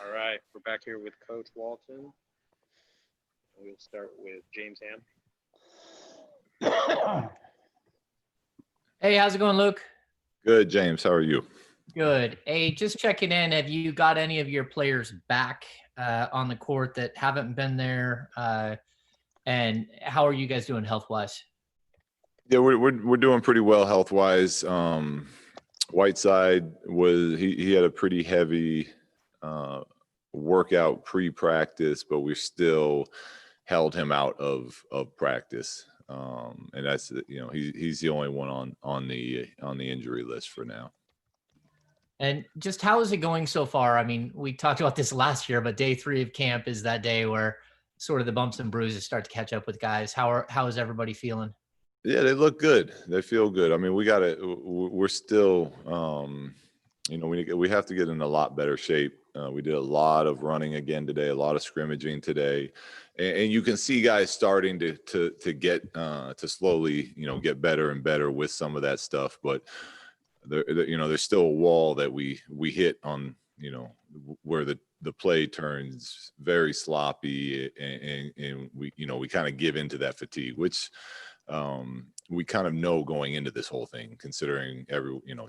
All right, we're back here with Coach Walton. We'll start with James Ham. Hey, how's it going, Luke? Good, James. How are you? Good. Hey, just checking in. Have you got any of your players back on the court that haven't been there? And how are you guys doing health-wise? Yeah, we're doing pretty well health-wise. Whiteside he had a pretty heavy workout pre-practice, but we still held him out of practice. And that's he's the only one on the injury list for now. And just how is it going so far? I mean, we talked about this last year, but day 3 of camp is that day where sort of the bumps and bruises start to catch up with guys. How is everybody feeling? Yeah, they look good. They feel good. I mean, we're still, we have to get in a lot better shape. We did a lot of running again today, a lot of scrimmaging today, and you can see guys starting to get to slowly, get better and better with some of that stuff. But there's still a wall that we hit on, where the play turns very sloppy, and we kind of give into that fatigue, which we kind of know going into this whole thing, considering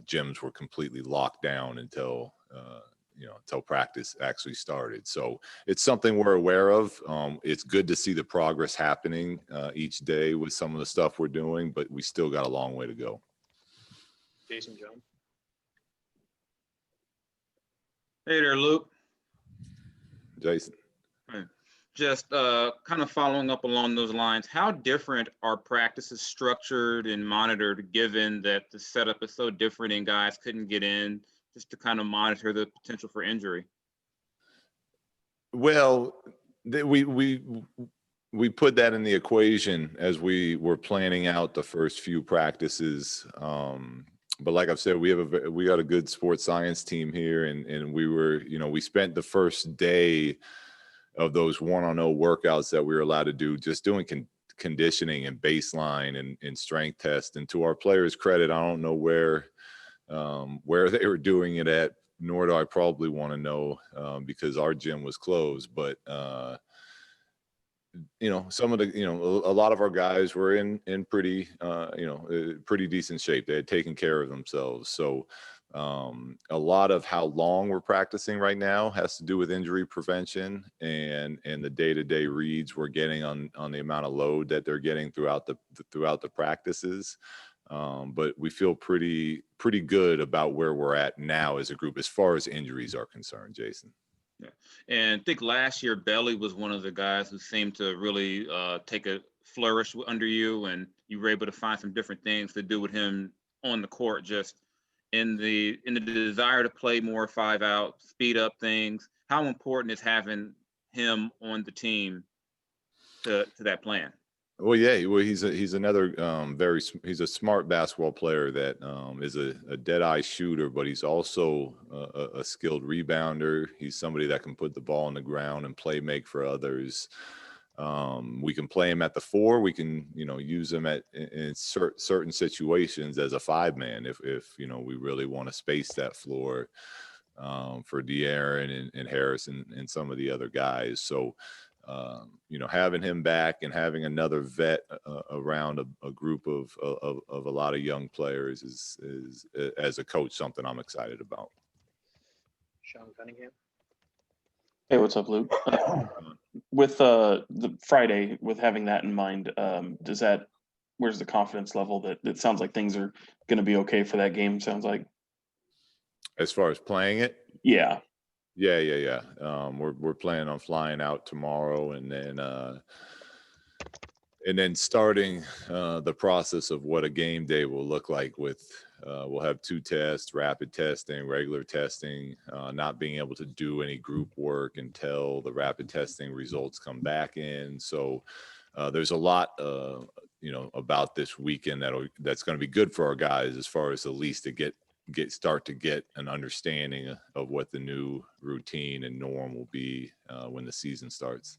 gyms were completely locked down until practice actually started. So it's something we're aware of. It's good to see the progress happening each day with some of the stuff we're doing, but we still got a long way to go. Jason Jones. Hey there, Luke. Jason. Just kind of following up along those lines, how different are practices structured and monitored, given that the setup is so different and guys couldn't get in, just to kind of monitor the potential for injury? Well, we put that in the equation as we were planning out the first few practices. But like I've said, we got a good sports science team here, and we spent the first day of those 1-on-0 workouts that we were allowed to do, just doing conditioning and baseline and strength test. And to our players' credit, I don't know where they were doing it at, nor do I probably want to know because our gym was closed. But some of the, a lot of our guys were in pretty, pretty decent shape. They had taken care of themselves. So a lot of how long we're practicing right now has to do with injury prevention and the day-to-day reads we're getting on the amount of load that they're getting throughout the practices. But we feel pretty good about where we're at now as a group as far as injuries are concerned, Jason. Yeah. And I think last year, Belly was one of the guys who seemed to really take a flourish under you, and you were able to find some different things to do with him on the court, just in the desire to play more 5-out, speed up things. How important is having him on the team to that plan? Well, yeah, he's another he's a smart basketball player that is a dead-eye shooter, but he's also a skilled rebounder. He's somebody that can put the ball on the ground and play make for others. We can play him at the 4. We can use him in certain situations as a 5-man if we really want to space that floor for De'Aaron and Harrison and some of the other guys. So. Having him back and having another vet around a group of a lot of young players is as a coach something I'm excited about. Sean Cunningham. Hey, what's up, Luke? With the Friday, with having that in mind, where's the confidence level that it sounds like things are going to be okay for that game? Sounds like. As far as playing it? Yeah. Yeah. We're planning on flying out tomorrow, and then starting the process of what a game day will look like. With we'll have 2 tests: rapid testing, regular testing. Not being able to do any group work until the rapid testing results come back in. So there's a lot, about this weekend that's going to be good for our guys, as far as at least to start to get an understanding of what the new routine and norm will be when the season starts.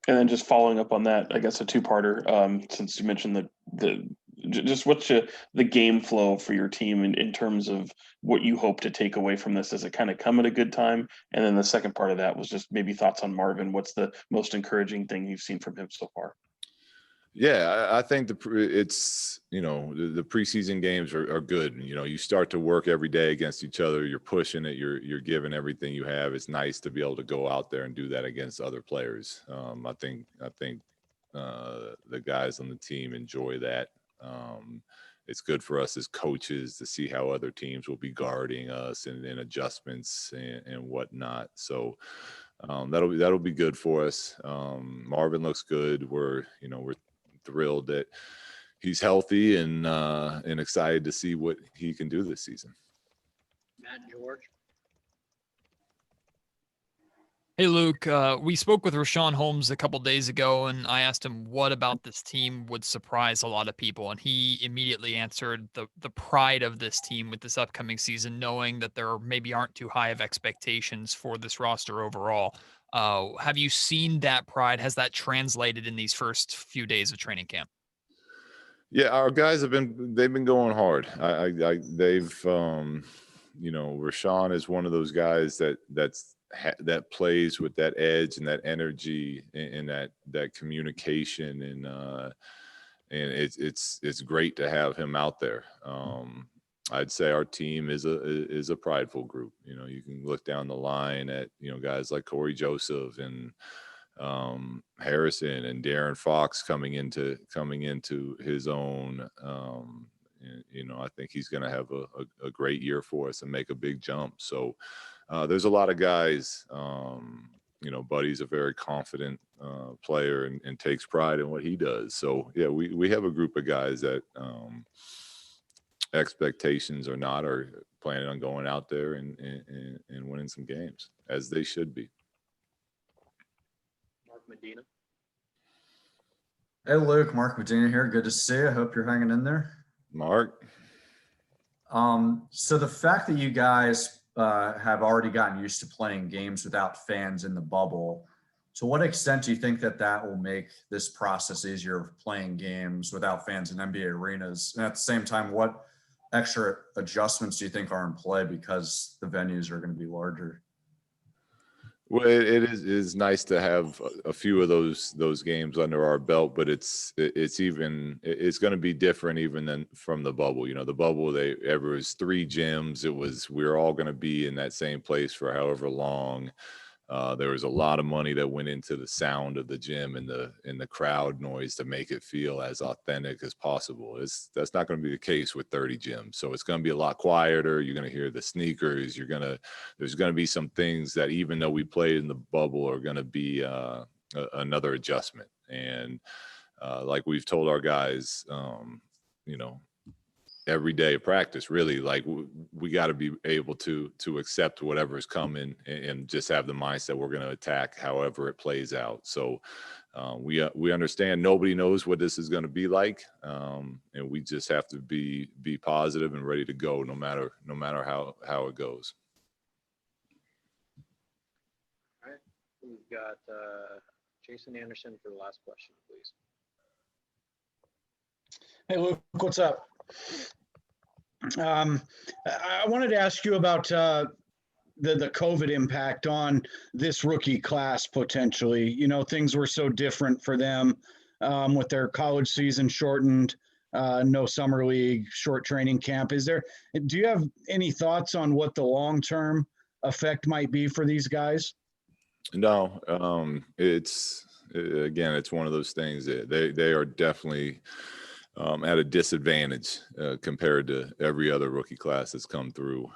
And then just following up on that, I guess a 2-parter, since you mentioned the just what's the game flow for your team in terms of what you hope to take away from this? Does it kind of come at a good time? And then the second part of that was just maybe thoughts on Marvin. What's the most encouraging thing you've seen from him so far? Yeah, I think it's, the preseason games are good. You start to work every day against each other. You're pushing it. You're giving everything you have. It's nice to be able to go out there and do that against other players. I think the guys on the team enjoy that. It's good for us as coaches to see how other teams will be guarding us and adjustments and whatnot. So that'll be good for us. Marvin looks good. We're thrilled that he's healthy and excited to see what he can do this season. Matt George. Hey, Luke, we spoke with Rashawn Holmes a couple days ago, and I asked him what about this team would surprise a lot of people, and he immediately answered the pride of this team with this upcoming season, knowing that there maybe aren't too high of expectations for this roster overall. Have you seen that pride? Has that translated in these first few days of training camp? Yeah, our guys they've been going hard. Rashawn is one of those guys that plays with that edge and that energy and that communication, and it's great to have him out there. I'd say our team is a prideful group. You can look down the line at guys like Corey Joseph and Harrison and Darren Fox coming into his own. I think he's going to have a great year for us and make a big jump. So there's a lot of guys. Buddy's a very confident player and takes pride in what he does. So yeah, we have a group of guys that expectations or not are planning on going out there and winning some games, as they should be. Mark Medina. Hey, Luke, Mark Medina here. Good to see you. I hope you're hanging in there. Mark? So the fact that you guys have already gotten used to playing games without fans in the bubble, to what extent do you think that will make this process easier of playing games without fans in NBA arenas? And at the same time, what extra adjustments do you think are in play because the venues are going to be larger? Well, it is nice to have a few of those games under our belt, but it's going to be different even than from the bubble. The bubble, it was 3 gyms. We were all going to be in that same place for however long. There was a lot of money that went into the sound of the gym and the crowd noise to make it feel as authentic as possible. That's not going to be the case with 30 gyms. So it's going to be a lot quieter. You're going to hear the sneakers. There's going to be some things that, even though we played in the bubble, are going to be another adjustment. And like we've told our guys, every day of practice, really, like we got to be able to accept whatever is coming and just have the mindset we're going to attack however it plays out. So we understand nobody knows what this is going to be like, and we just have to be positive and ready to go no matter how it goes. All right, we've got Jason Anderson for the last question, please. Hey, Luke, what's up? I wanted to ask you about the COVID impact on this rookie class potentially. Things were so different for them with their college season shortened, no summer league, short training camp. Do you have any thoughts on what the long-term effect might be for these guys? No, it's one of those things that they are definitely at a disadvantage compared to every other rookie class that's come through.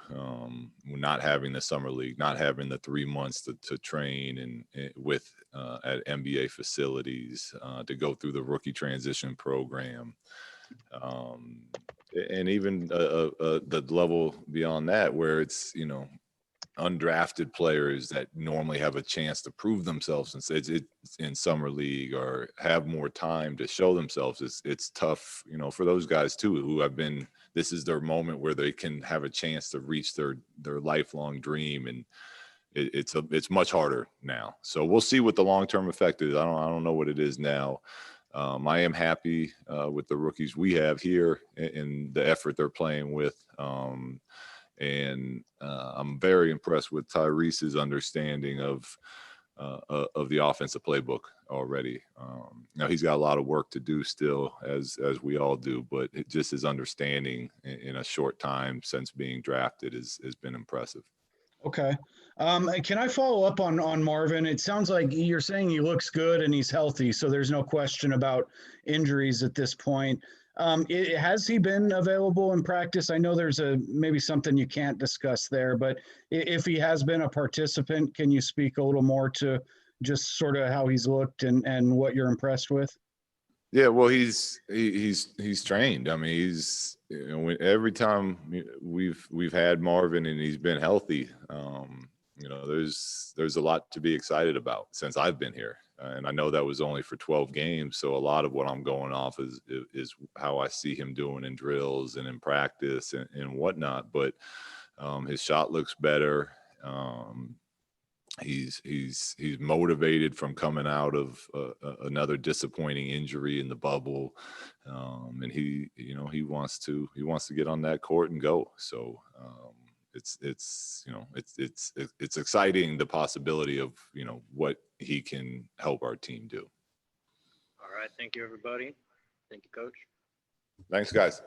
Not having the summer league, not having the 3 months to train and with at NBA facilities, to go through the rookie transition program, and even the level beyond that, where it's undrafted players that normally have a chance to prove themselves since it's in summer league or have more time to show themselves. It's tough, for those guys too, who this is their moment where they can have a chance to reach their lifelong dream. And it's much harder now. So we'll see what the long-term effect is. I don't know what it is now. I am happy with the rookies we have here and the effort they're playing with. And I'm very impressed with Tyrese's understanding of the offensive playbook already. Now he's got a lot of work to do still, as we all do, but just his understanding in a short time since being drafted has been impressive. Okay. Can I follow up on Marvin? It sounds like you're saying he looks good and he's healthy, so there's no question about injuries at this point. Has he been available in practice? I know there's maybe something you can't discuss there, but if he has been a participant, can you speak a little more to just sort of how he's looked and what you're impressed with? Yeah, well, he's trained. I mean, every time we've had Marvin and he's been healthy, there's a lot to be excited about since I've been here. And I know that was only for 12 games. So a lot of what I'm going off is how I see him doing in drills and in practice and whatnot. But his shot looks better. He's motivated from coming out of another disappointing injury in the bubble. And he wants to get on that court and go. So it's exciting, the possibility of, what he can help our team do. All right. Thank you, everybody. Thank you, Coach. Thanks, guys.